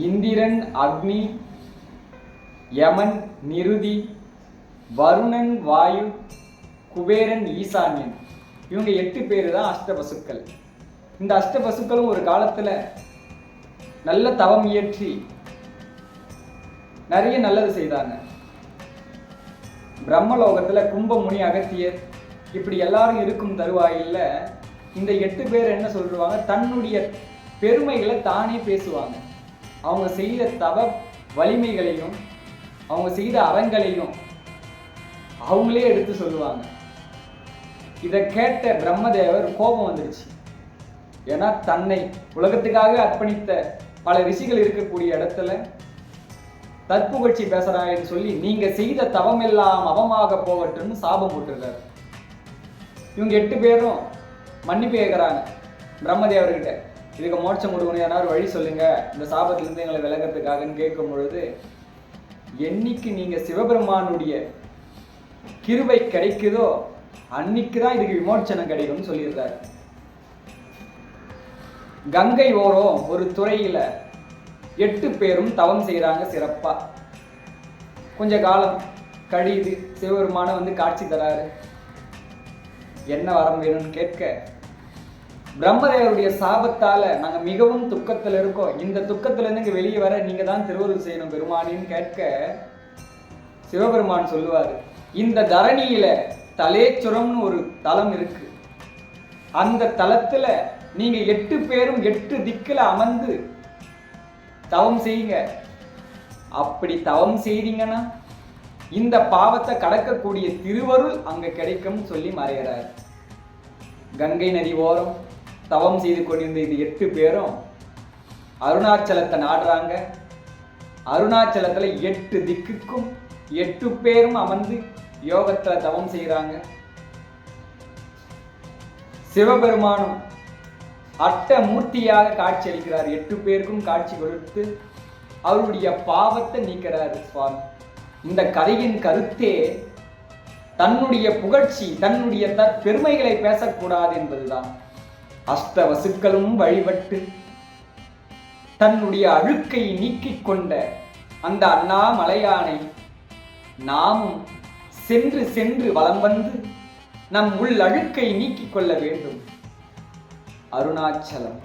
இந்திரன், அக்னி, யமன், நிருதி, வருணன், வாயு, குபேரன், ஈசான்யன். இவங்க 8 பேர் தான் அஷ்டவசுக்கள். இந்த அஷ்டவசுக்களும் ஒரு காலத்துல நல்ல தவம் இயற்றி நிறைய நல்லது செய்தாங்க. பிரம்மலோகத்துல கும்பமுனி, அகத்தியர் இப்படி எல்லாரும் இருக்கும் தருவாயில்ல இந்த 8 பேர் என்ன சொல்லுவாங்க, தன்னுடைய பெருமைகளை தானே பேசுவாங்க. அவங்க செய்த தவ வலிமைகளையும் அவங்க செய்த அறங்களையும் அவங்களே எடுத்து சொல்லுவாங்க. இதை கேட்ட பிரம்மதேவர் கோபம் வந்துருச்சு. ஏன்னா தன்னை உலகத்துக்காக அர்ப்பணித்த பல ரிஷிகள் இருக்கக்கூடிய இடத்துல தற்புகழ்ச்சி பேசுறாங்கன்னு சொல்லி நீங்க செய்த தவம் எல்லாம் அவமாக போகட்டும்னு சாபம் போட்டுருக்காரு. இவங்க 8 பேரும் மன்னிப்பு கேட்குறாங்க பிரம்மதேவர்கிட்ட. இதுக்கு மோட்சம் கொடுக்கணும், யாராவது வழி சொல்லுங்க, இந்த சாபத்திலிருந்து எங்களை விலகிறதுக்காகன்னு கேட்கும் பொழுது, என்னைக்கு நீங்க சிவபெருமானுடைய கிருபை கிடைக்குதோ அன்னைக்கு தான் இதுக்கு விமோச்சனம் கிடைக்கும்னு சொல்லியிருக்காரு. கங்கை ஓரம் ஒரு துறையில 8 பேரும் தவம் செய்யறாங்க சிறப்பா. கொஞ்ச காலம் கழியுது, சிவபெருமான காட்சி தராரு. என்ன வரம் வேணும்னு கேட்க, பிரம்மதேவருடைய சாபத்தால நாங்க மிகவும் துக்கத்துல இருக்கோம், இந்த துக்கத்துல இருந்து வெளியே வர நீங்க தான் திருவருள் செய்யணும் பெருமானின்னு கேட்க, சிவபெருமான் சொல்லுவாரு, இந்த தரணியில தலேச்சுரம்னு ஒரு தலம் இருக்கு, அந்த தலத்துல நீங்க 8 பேரும் 8 திக்குல அமர்ந்து தவம் செய்யுங்க. அப்படி தவம் செய்தீங்கன்னா இந்த பாவத்தை கடக்கக்கூடிய திருவருள் அங்க கிடைக்கும் சொல்லி மறைகிறார். கங்கை நதி ஓரம் தவம் செய்து கொண்டிருந்த இது 8 பேரும் அருணாச்சலத்தை நாடுறாங்க. அருணாச்சலத்துல 8 திக்குக்கும் 8 பேரும் அமர்ந்து யோகத்துல தவம் செய்யறாங்க. சிவபெருமானும் அட்ட மூர்த்தியாக காட்சி அளிக்கிறார். 8 பேருக்கும் காட்சி கொடுத்து அவருடைய பாவத்தை நீக்கிறார் சுவாமி. இந்த கதையின் கருத்தே தன்னுடைய புகழ்ச்சி, தன்னுடைய பெருமைகளை பேசக்கூடாது என்பதுதான். அஷ்டவசுக்களும் வழிபட்டு தன்னுடைய அழுக்கை நீக்கிக் கொண்ட அந்த அண்ணாமலையானை நாமும் சென்று சென்று வலம் வந்து நம் உள் அழுக்கை நீக்கிக் கொள்ள வேண்டும். அருணாச்சலம்.